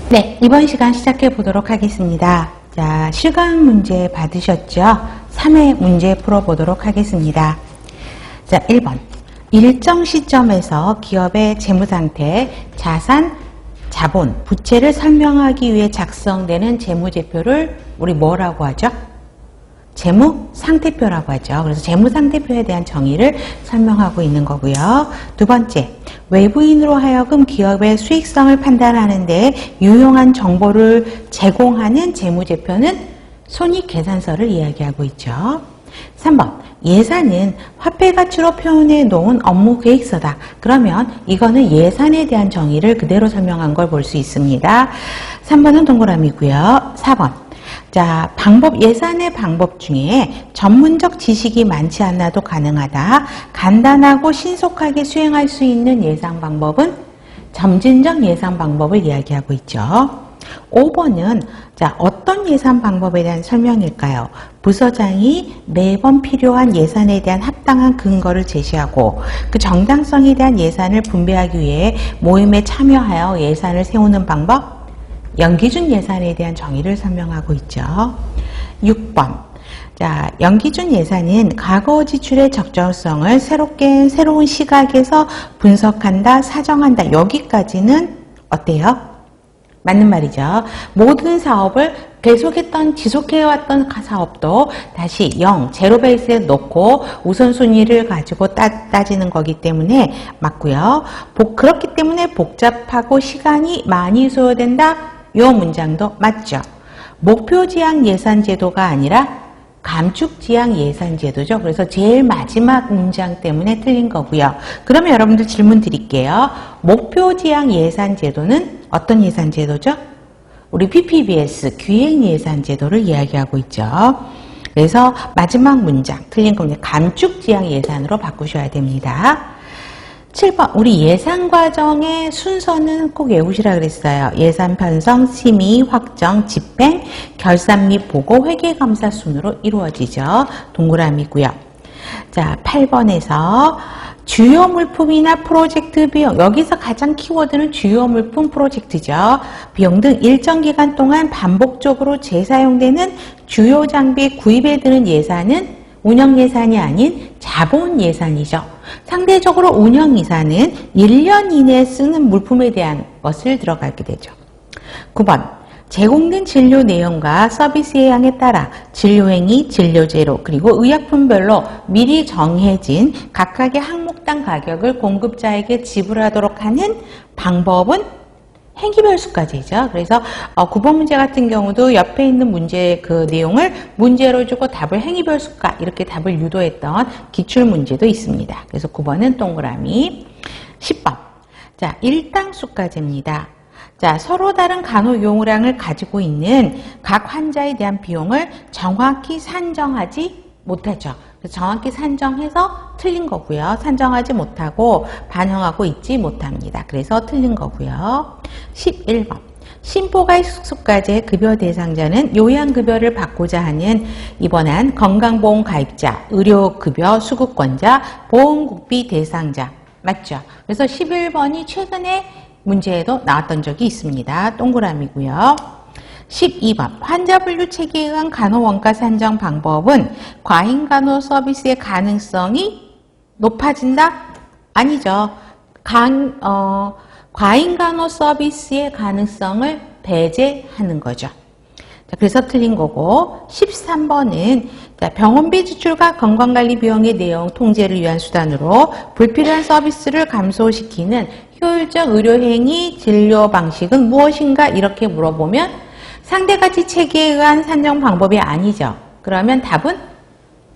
네, 이번 시간 시작해 보도록 하겠습니다. 자, 실강 문제 받으셨죠? 3회 문제 풀어보도록 하겠습니다. 자, 1번. 일정 시점에서 기업의 재무상태, 자산, 자본, 부채를 설명하기 위해 작성되는 재무제표를 우리 뭐라고 하죠? 재무상태표라고 하죠. 그래서 재무상태표에 대한 정의를 설명하고 있는 거고요. 두 번째, 외부인으로 하여금 기업의 수익성을 판단하는 데 유용한 정보를 제공하는 재무제표는 손익계산서를 이야기하고 있죠. 3번, 예산은 화폐가치로 표현해 놓은 업무계획서다. 그러면 이거는 예산에 대한 정의를 그대로 설명한 걸 볼 수 있습니다. 3번은 동그라미고요. 4번, 자, 예산의 방법 중에 전문적 지식이 많지 않아도 가능하다. 간단하고 신속하게 수행할 수 있는 예산 방법은 점진적 예산 방법을 이야기하고 있죠. 5번은 자, 어떤 예산 방법에 대한 설명일까요? 부서장이 매번 필요한 예산에 대한 합당한 근거를 제시하고 그 정당성에 대한 예산을 분배하기 위해 모임에 참여하여 예산을 세우는 방법? 연기준 예산에 대한 정의를 설명하고 있죠. 6번. 자, 연기준 예산은 과거 지출의 적절성을 새로운 시각에서 분석한다, 사정한다. 여기까지는 어때요? 맞는 말이죠. 모든 사업을 지속해왔던 사업도 다시 제로 베이스에 놓고 우선순위를 가지고 따지는 거기 때문에 맞고요. 그렇기 때문에 복잡하고 시간이 많이 소요된다. 이 문장도 맞죠. 목표지향 예산제도가 아니라 감축지향 예산제도죠. 그래서 제일 마지막 문장 때문에 틀린 거고요. 그러면 여러분들 질문 드릴게요. 목표지향 예산제도는 어떤 예산제도죠? 우리 PPBS 기획예산제도를 이야기하고 있죠. 그래서 마지막 문장 틀린 겁니다. 감축지향 예산으로 바꾸셔야 됩니다. 7번, 우리 예산 과정의 순서는 꼭 외우시라 그랬어요. 예산 편성, 심의, 확정, 집행, 결산 및 보고, 회계감사 순으로 이루어지죠. 동그라미고요. 자, 8번에서 주요 물품이나 프로젝트 비용, 여기서 가장 키워드는 주요 물품 프로젝트죠. 비용 등 일정 기간 동안 반복적으로 재사용되는 주요 장비 구입에 드는 예산은 운영 예산이 아닌 자본 예산이죠. 상대적으로 운영 예산은 1년 이내에 쓰는 물품에 대한 것을 들어가게 되죠. 9번, 제공된 진료 내용과 서비스 예양에 따라 진료행위, 진료재료, 그리고 의약품별로 미리 정해진 각각의 항목당 가격을 공급자에게 지불하도록 하는 방법은 행기별수까지죠. 그래서 9번 문제 같은 경우도 옆에 있는 문제 그 내용을 문제로 주고 답을 행기별수가 이렇게 답을 유도했던 기출문제도 있습니다. 그래서 9번은 동그라미. 10번. 자, 일당수까지입니다. 자, 서로 다른 간호 용량을 가지고 있는 각 환자에 대한 비용을 정확히 산정하지 못하죠. 정확히 산정해서 틀린 거고요. 산정하지 못하고 반영하고 있지 못합니다. 그래서 틀린 거고요. 11번. 심포가입수까지의 급여 대상자는 요양급여를 받고자 하는 입원한 건강보험 가입자, 의료급여 수급권자, 보험국비 대상자. 맞죠? 그래서 11번이 최근에 문제에도 나왔던 적이 있습니다. 동그라미고요. 12번. 환자 분류 체계에 의한 간호원가 산정 방법은 과잉 간호 서비스의 가능성이 높아진다? 아니죠. 과잉 간호 서비스의 가능성을 배제하는 거죠. 자, 그래서 틀린 거고 13번은 병원비 지출과 건강관리 비용의 내용 통제를 위한 수단으로 불필요한 서비스를 감소시키는 효율적 의료행위 진료 방식은 무엇인가 이렇게 물어보면 상대가치 체계에 의한 산정 방법이 아니죠. 그러면 답은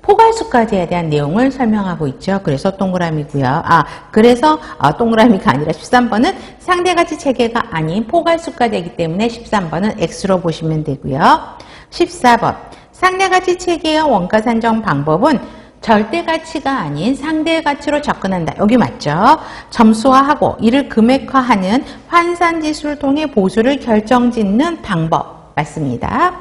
포괄수까지에 대한 내용을 설명하고 있죠. 그래서 동그라미고요. 그래서 동그라미가 아니라 13번은 상대가치 체계가 아닌 포괄수까지이기 때문에 13번은 X로 보시면 되고요. 14번. 상대가치 체계의 원가 산정 방법은 절대가치가 아닌 상대가치로 접근한다. 여기 맞죠? 점수화하고 이를 금액화하는 환산지수를 통해 보수를 결정짓는 방법. 맞습니다.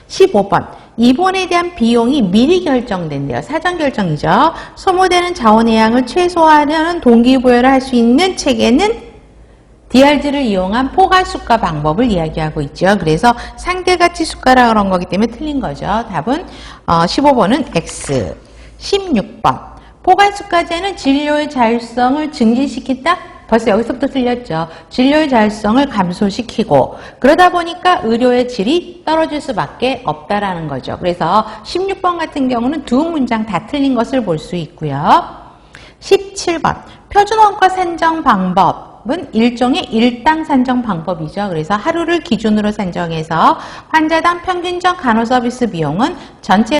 15번. 입원에 대한 비용이 미리 결정된대요. 사전 결정이죠. 소모되는 자원의 양을 최소화하려는 동기부여를 할 수 있는 체계는 DRG를 이용한 포괄수가 방법을 이야기하고 있죠. 그래서 상대가치 수가라 그런 거기 때문에 틀린 거죠. 답은 15번은 X. 16번. 포괄수가제는 진료의 자율성을 증진시킨다? 벌써 여기서부터 틀렸죠. 진료의 자율성을 감소시키고 그러다 보니까 의료의 질이 떨어질 수밖에 없다라는 거죠. 그래서 16번 같은 경우는 두 문장 다 틀린 것을 볼 수 있고요. 17번. 표준원가 산정 방법은 일종의 일당 산정 방법이죠. 그래서 하루를 기준으로 산정해서 환자당 평균적 간호 서비스 비용은 전체